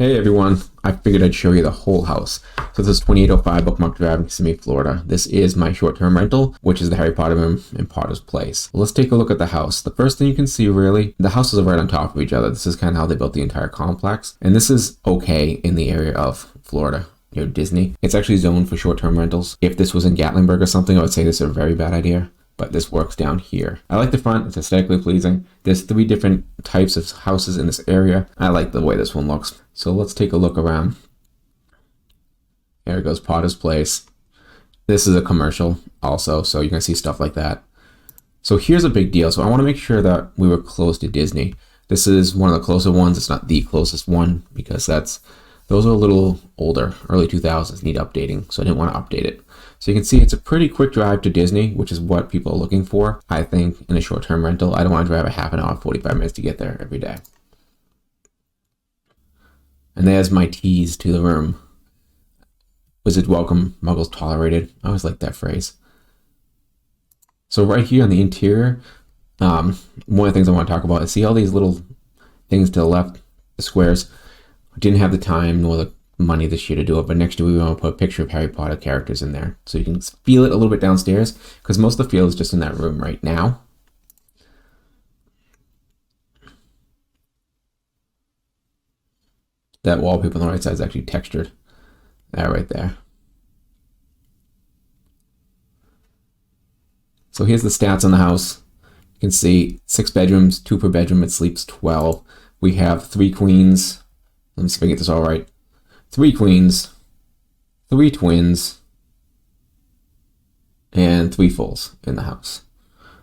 Hey everyone, I figured I'd show you the whole house. So this is 2805 Bookmark Drive in Kissimmee, Florida. This is my short-term rental, which is the Harry Potter room in Potter's Place. Let's take a look at the house. The first thing you can see really, the houses are right on top of each other. This is kind of how they built the entire complex. And this is okay in the area of Florida, near Disney. It's actually zoned for short-term rentals. If this was in Gatlinburg or something, I would say this is a very bad idea. But this works down here. I like the front, it's aesthetically pleasing. There's 3 different types of houses in this area. I like the way this one looks. So let's take a look around. There goes Potter's Place. This is a commercial also, so you can see stuff like that. So here's a big deal. So I want to make sure that we were close to Disney. This is one of the closer ones. It's not the closest one because those are a little older, early 2000s, need updating. So I didn't want to update it. So you can see it's a pretty quick drive to Disney, which is what people are looking for, I think, in a short-term rental. I don't want to drive a half an hour, 45 minutes to get there every day. And there's my tease to the room. Wizards welcome, muggles tolerated. I always like that phrase. So right here on the interior, one of the things I want to talk about is see all these little things to the left, the squares. I didn't have the time nor the money this year to do it, but next year we want to put a picture of Harry Potter characters in there so you can feel it a little bit downstairs, because most of the feel is just in that room right now. That wallpaper on the right side is actually textured. That right there. So here's the stats on the house. You can see 6 bedrooms, 2 per bedroom. It sleeps 12. We have 3 queens. Let me see if I get this all right. 3 queens, 3 twins, and 3 fulls in the house.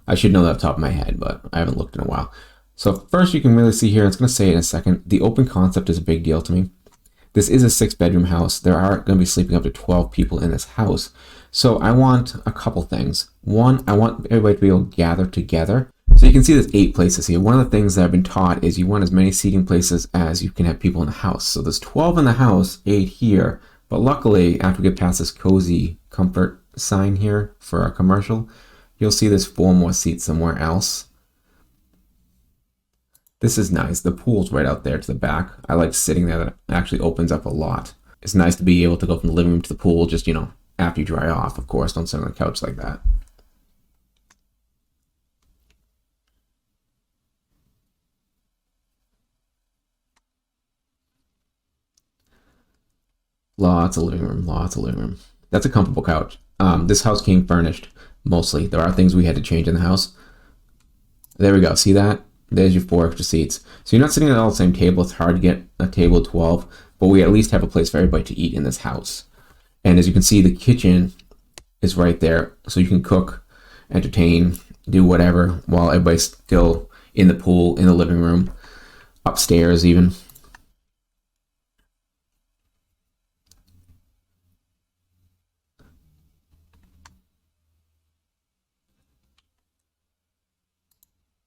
I should know that off the top of my head, but I haven't looked in a while. So first you can really see here, it's going to say it in a second, the open concept is a big deal to me. This is a 6-bedroom house. There are going to be sleeping up to 12 people in this house. So I want a couple things. One, I want everybody to be able to gather together. So you can see there's 8 places here. One of the things that I've been taught is you want as many seating places as you can have people in the house. So there's 12 in the house, 8 here. But luckily, after we get past this cozy comfort sign here for our commercial, you'll see there's 4 more seats somewhere else. This is nice. The pool's right out there to the back. I like sitting there. That actually opens up a lot. It's nice to be able to go from the living room to the pool, just, you know, after you dry off, of course. Don't sit on the couch like that. Lots of living room, lots of living room. That's a comfortable couch. This house came furnished, mostly. There are things we had to change in the house. There we go. See that? There's your 4 extra seats. So you're not sitting at all the same table. It's hard to get a table of 12, but we at least have a place for everybody to eat in this house. And as you can see, the kitchen is right there. So you can cook, entertain, do whatever while everybody's still in the pool, in the living room, upstairs even.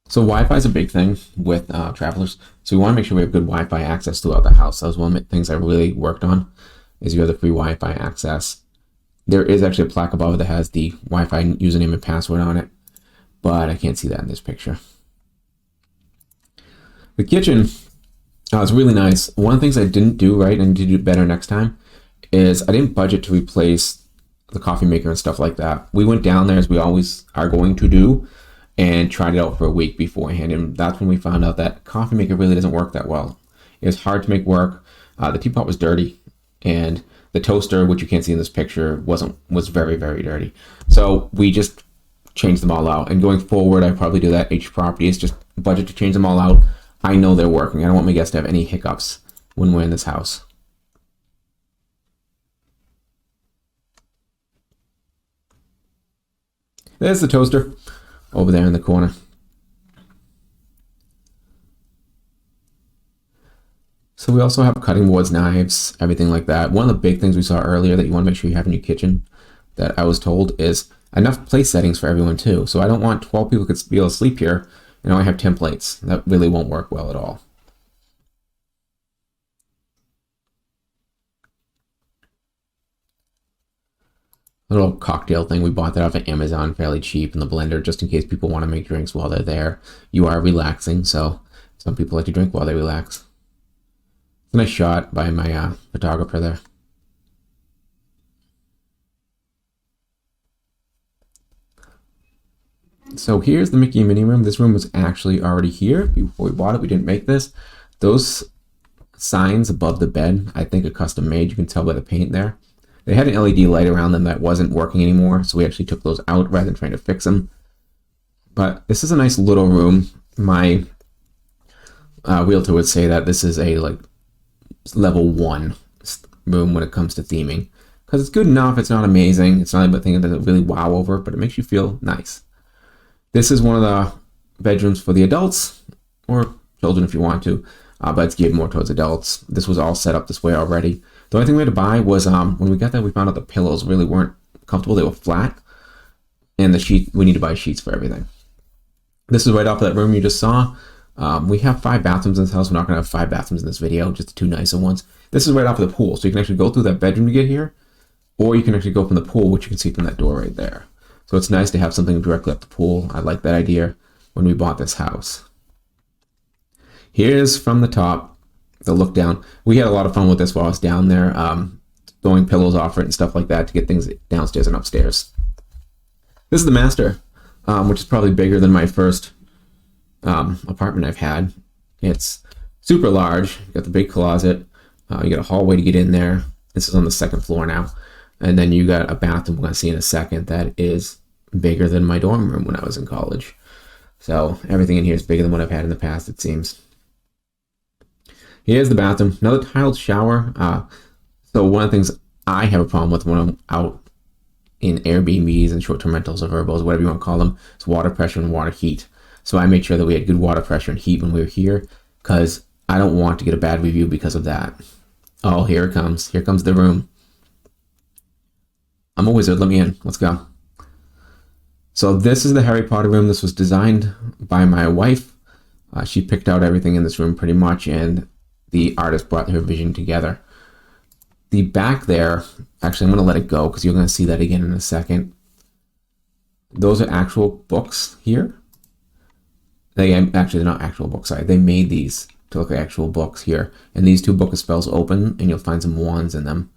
So Wi-Fi is a big thing with travelers. So we want to make sure we have good Wi-Fi access throughout the house. That was one of the things I really worked on, is you have the free Wi-Fi access. There is actually a plaque above that has the Wi-Fi username and password on it, but I can't see that in this picture. The kitchen is really nice. One of the things I didn't do right and to do better next time is I didn't budget to replace the coffee maker and stuff like that. We went down there, as we always are going to do, and tried it out for a week beforehand, and that's when we found out that coffee maker really doesn't work that well. It was hard to make work. The teapot was dirty, and the toaster, which you can't see in this picture, was very, very dirty. So we just changed them all out, and going forward, I probably do that each property is just budget to change them all out. I know they're working. I don't want my guests to have any hiccups when we're in this house. There's the toaster over there in the corner. So we also have cutting boards, knives, everything like that. One of the big things we saw earlier that you want to make sure you have in your kitchen, that I was told, is enough place settings for everyone too. So I don't want 12 people could be able to sleep here and only have 10 plates. That really won't work well at all. Little cocktail thing. We bought that off of Amazon fairly cheap in the blender, just in case people want to make drinks while they're there. You are relaxing, so some people like to drink while they relax. It's a nice shot by my photographer there. So here's the Mickey and Minnie room. This room was actually already here before we bought it. We didn't make this. Those signs above the bed, I think, are custom made. You can tell by the paint there. They had an LED light around them that wasn't working anymore, so we actually took those out rather than trying to fix them. But this is a nice little room. My realtor would say that this is a level 1 room when it comes to theming, because it's good enough. It's not amazing. It's not a thing that doesn't really wow over, but it makes you feel nice. This is one of the bedrooms for the adults or children if you want to, but it's geared more towards adults. This was all set up this way already. The only thing we had to buy was when we got there, we found out the pillows really weren't comfortable. They were flat, and the sheet, we need to buy sheets for everything. This is right off of that room you just saw. We have 5 bathrooms in this house. We're not going to have 5 bathrooms in this video, just the 2 nicer ones. This is right off of the pool, so you can actually go through that bedroom to get here, or you can actually go from the pool, which you can see from that door right there. So it's nice to have something directly up the pool. I like that idea when we bought this house. Here's from the top, the look down. We had a lot of fun with this while I was down there, throwing pillows off it and stuff like that to get things downstairs and upstairs. This is the master, which is probably bigger than my first apartment I've had. It's super large. You got the big closet. You got a hallway to get in there. This is on the 2nd floor now. And then you got a bathroom we're going to see in a second that is bigger than my dorm room when I was in college. So everything in here is bigger than what I've had in the past, it seems. Here's the bathroom. Another tiled shower. So one of the things I have a problem with when I'm out in Airbnbs and short-term rentals or verbals, whatever you want to call them, is water pressure and water heat. So I made sure that we had good water pressure and heat when we were here, because I don't want to get a bad review because of that. Oh, here it comes. Here comes the room. I'm a wizard. Let me in. Let's go. So this is the Harry Potter room. This was designed by my wife. She picked out everything in this room pretty much, and the artist brought her vision together. The back there, actually, I'm going to let it go because you're going to see that again in a second. Those are actual books here. They're not actual books. Sorry. They made these to look like actual books here. And these 2 book of spells open, and you'll find some wands in them.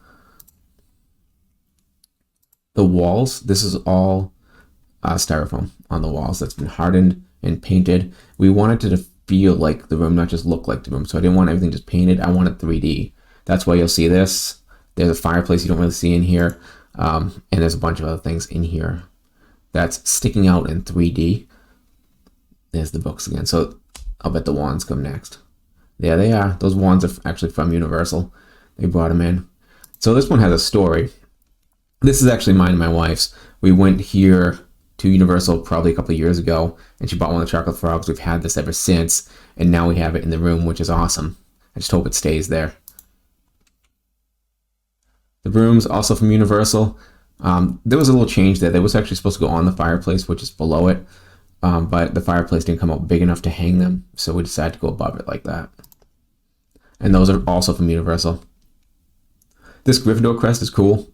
The walls, this is all styrofoam on the walls that's been hardened and painted. We wanted to feel like the room, not just look like the room. So I didn't want everything just painted. I wanted 3D. That's why you'll see this. There's a fireplace you don't really see in here. And there's a bunch of other things in here that's sticking out in 3D. There's the books again. So I'll bet the wands come next. There they are. Those wands are actually from Universal. They brought them in. So this one has a story. This is actually mine and my wife's. We went here to Universal probably a couple of years ago, and she bought one of the chocolate frogs. We've had this ever since, and now we have it in the room, which is awesome. I just hope it stays there. The room's also from Universal. There was a little change there. They was actually supposed to go on the fireplace, which is below it, but the fireplace didn't come out big enough to hang them, so we decided to go above it like that. And those are also from Universal. This Gryffindor crest is cool.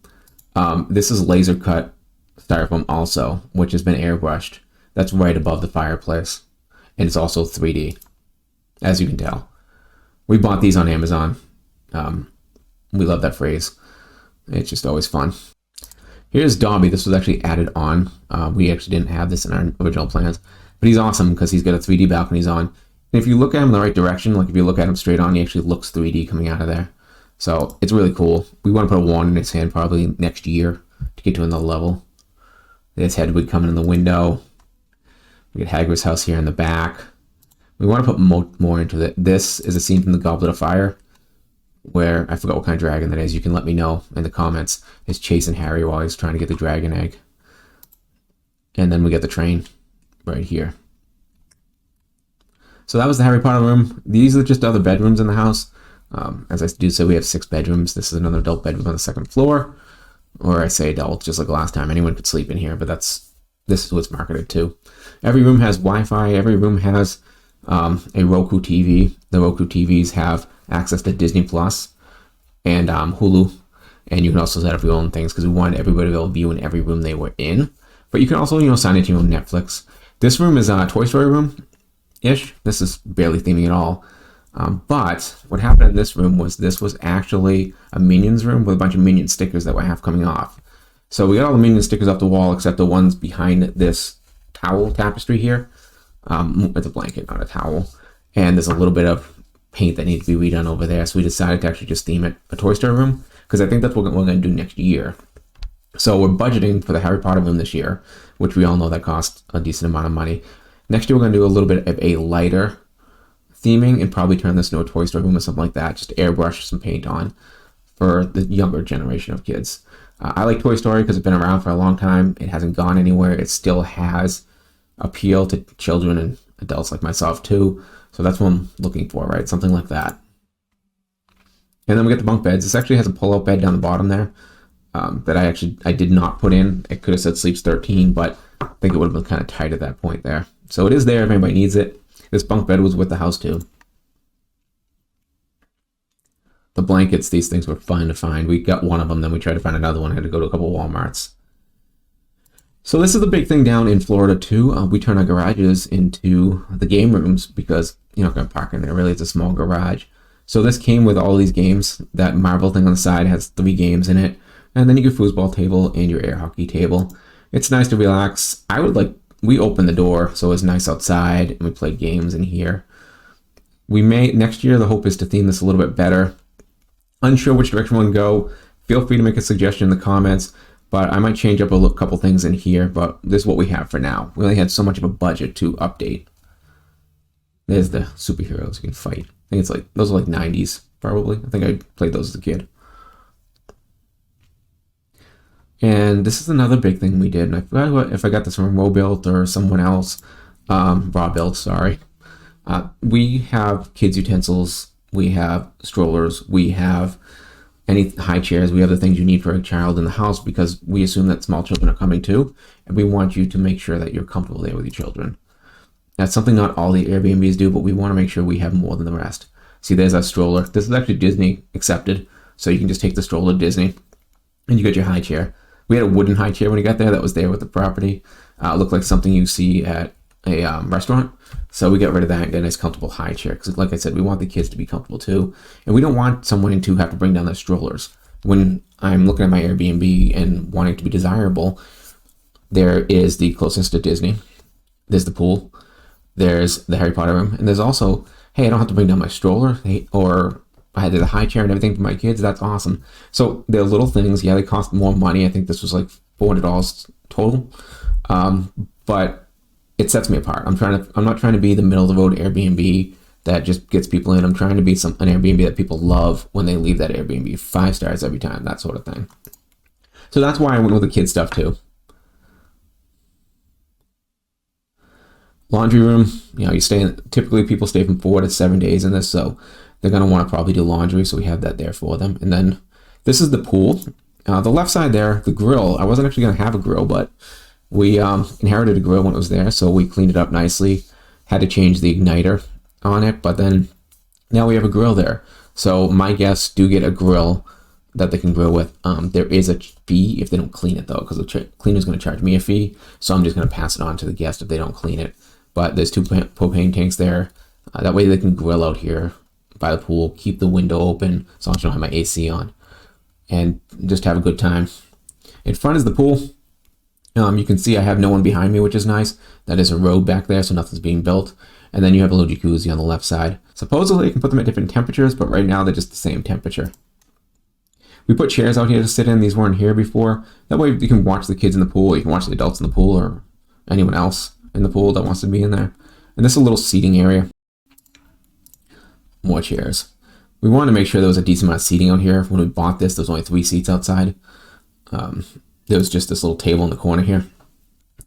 This is laser cut styrofoam also, which has been airbrushed. That's right above the fireplace. And it's also 3D, as you can tell. We bought these on Amazon. We love that phrase. It's just always fun. Here's Dobby. This was actually added on. We actually didn't have this in our original plans. But he's awesome because he's got a 3D balconies on. And if you look at him in the right direction, like if you look at him straight on, he actually looks 3D coming out of there. So it's really cool. We want to put a wand in his hand probably next year to get to another level. This head coming in the window. We get Hagrid's house here in the back. We want to put more into it. This is a scene from the Goblet of Fire, where I forgot what kind of dragon that is. You can let me know in the comments. It's chasing Harry while he's trying to get the dragon egg. And then we get the train right here. So that was the Harry Potter room. These are just other bedrooms in the house. As I do say, we have 6 bedrooms. This is another adult bedroom on the 2nd floor. Or I say adult, just like last time. Anyone could sleep in here, but this is what it's marketed to. Every room has Wi-Fi. Every room has a Roku TV. The Roku TVs have access to Disney Plus and Hulu. And you can also set up your own things because we wanted everybody to be able to view in every room they were in. But you can also, sign into your own Netflix. This room is a Toy Story room-ish. This is barely theming at all. But what happened in this room was this was actually a Minions room with a bunch of Minion stickers that were half coming off. So we got all the Minion stickers off the wall except the ones behind this towel tapestry here. It's a blanket, not a towel. And there's a little bit of paint that needs to be redone over there. So we decided to actually just theme it a Toy Story room because I think that's what we're going to do next year. So we're budgeting for the Harry Potter room this year, which we all know that costs a decent amount of money. Next year, we're going to do a little bit of a lighter theming and probably turn this into a Toy Story room or something like that. Just airbrush some paint on for the younger generation of kids. I like Toy Story because it's been around for a long time. It hasn't gone anywhere. It still has appeal to children and adults like myself too. So that's what I'm looking for, right? Something like that. And then we get the bunk beds. This actually has a pull-out bed down the bottom there that I did not put in. It could have said sleeps 13, but I think it would have been kind of tight at that point there. So it is there if anybody needs it. This bunk bed was with the house too. The blankets, these things were fun to find. We got one of them, then we tried to find another one. I had to go to a couple of Walmarts. So this is the big thing down in Florida too. We turn our garages into the game rooms because you're not going to park in there. Really, it's a small garage. So this came with all these games. That marble thing on the side has 3 games in it. And then your foosball table and your air hockey table. It's nice to relax. We opened the door so it was nice outside and we played games in here. Next year, the hope is to theme this a little bit better. Unsure which direction we'll go. Feel free to make a suggestion in the comments, but I might change up a couple things in here, but this is what we have for now. We only had so much of a budget to update. There's the superheroes you can fight. I think those are like 90s, probably. I think I played those as a kid. And this is another big thing we did, and I forgot if I got this from Robuilt or someone else. Robuilt, sorry. We have kids' utensils, we have strollers, we have any high chairs, we have the things you need for a child in the house because we assume that small children are coming too, and we want you to make sure that you're comfortable there with your children. That's something not all the Airbnbs do, but we want to make sure we have more than the rest. See, there's our stroller. This is actually Disney accepted, so you can just take the stroller to Disney, and you get your high chair. We had a wooden high chair when we got there that was there with the property. It looked like something you see at a restaurant. So we got rid of that and got a nice comfortable high chair. Because like I said, we want the kids to be comfortable too. And we don't want someone to have to bring down their strollers. When I'm looking at my Airbnb and wanting to be desirable, there is the closest to Disney. There's the pool. There's the Harry Potter room. And there's also, hey, I don't have to bring down my stroller or I had the high chair and everything for my kids. That's awesome. So they're little things. Yeah, they cost more money. I think this was like $400 total. But it sets me apart. I'm not trying to be the middle of the road Airbnb that just gets people in. I'm trying to be an Airbnb that people love when they leave that Airbnb. 5 stars every time, that sort of thing. So that's why I went with the kid stuff too. Laundry room, typically people stay from 4 to 7 days in this, so they're going to want to probably do laundry, so we have that there for them. And then this is the pool. The left side there, the grill, I wasn't actually going to have a grill, but we inherited a grill when it was there, so we cleaned it up nicely. Had to change the igniter on it, but then now we have a grill there. So my guests do get a grill that they can grill with. There is a fee if they don't clean it, though, because the cleaner's going to charge me a fee, so I'm just going to pass it on to the guest if they don't clean it. But there's 2 propane tanks there. That way they can grill out here by the pool, keep the window open as long as I don't have my AC on, and just have a good time. In front is the pool. You can see I have no one behind me, which is nice. That is a road back there, so nothing's being built. And then you have a little jacuzzi on the left side. Supposedly you can put them at different temperatures, but right now they're just the same temperature. We put chairs out here to sit in. These weren't here before. That way you can watch the kids in the pool, you can watch the adults in the pool, or anyone else in the pool that wants to be in there. And this is a little seating area. More chairs. We wanted to make sure there was a decent amount of seating out here. When we bought this, there was only 3 seats outside. There was just this little table in the corner here,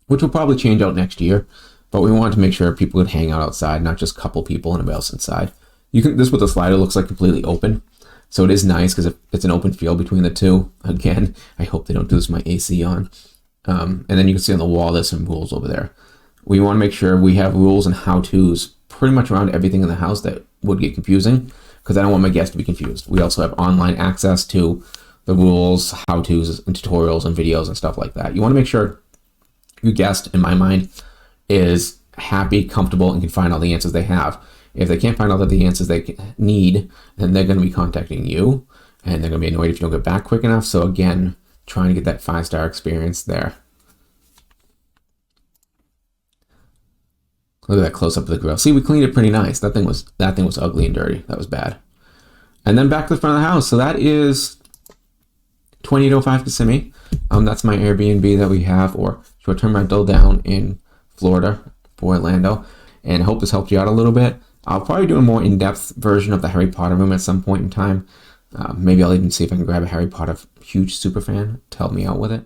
which will probably change out next year. But we wanted to make sure people could hang out outside, not just couple people and everybody else inside. This is what the slider looks like, completely open. So it is nice because it's an open field between the two. Again, I hope they don't do this with my AC on. And then you can see on the wall, there's some rules over there. We want to make sure we have rules and how-tos pretty much around everything in the house that would get confusing, because I don't want my guests to be confused. We also have online access to the rules, how-tos, and tutorials and videos and stuff like that. You want to make sure your guest, in my mind, is happy, comfortable, and can find all the answers they have. If they can't find all of the answers they need, then they're going to be contacting you, and they're going to be annoyed if you don't get back quick enough. So again, trying to get that 5-star experience there. Look at that close up of the grill. See, we cleaned it pretty nice. That thing was ugly and dirty. That was bad. And then back to the front of the house. So that is 2805 Kissimmee. That's my Airbnb that we have, or short-term rental down in Florida for Orlando. And I hope this helped you out a little bit. I'll probably do a more in-depth version of the Harry Potter room at some point in time. Maybe I'll even see if I can grab a Harry Potter huge super fan to help me out with it.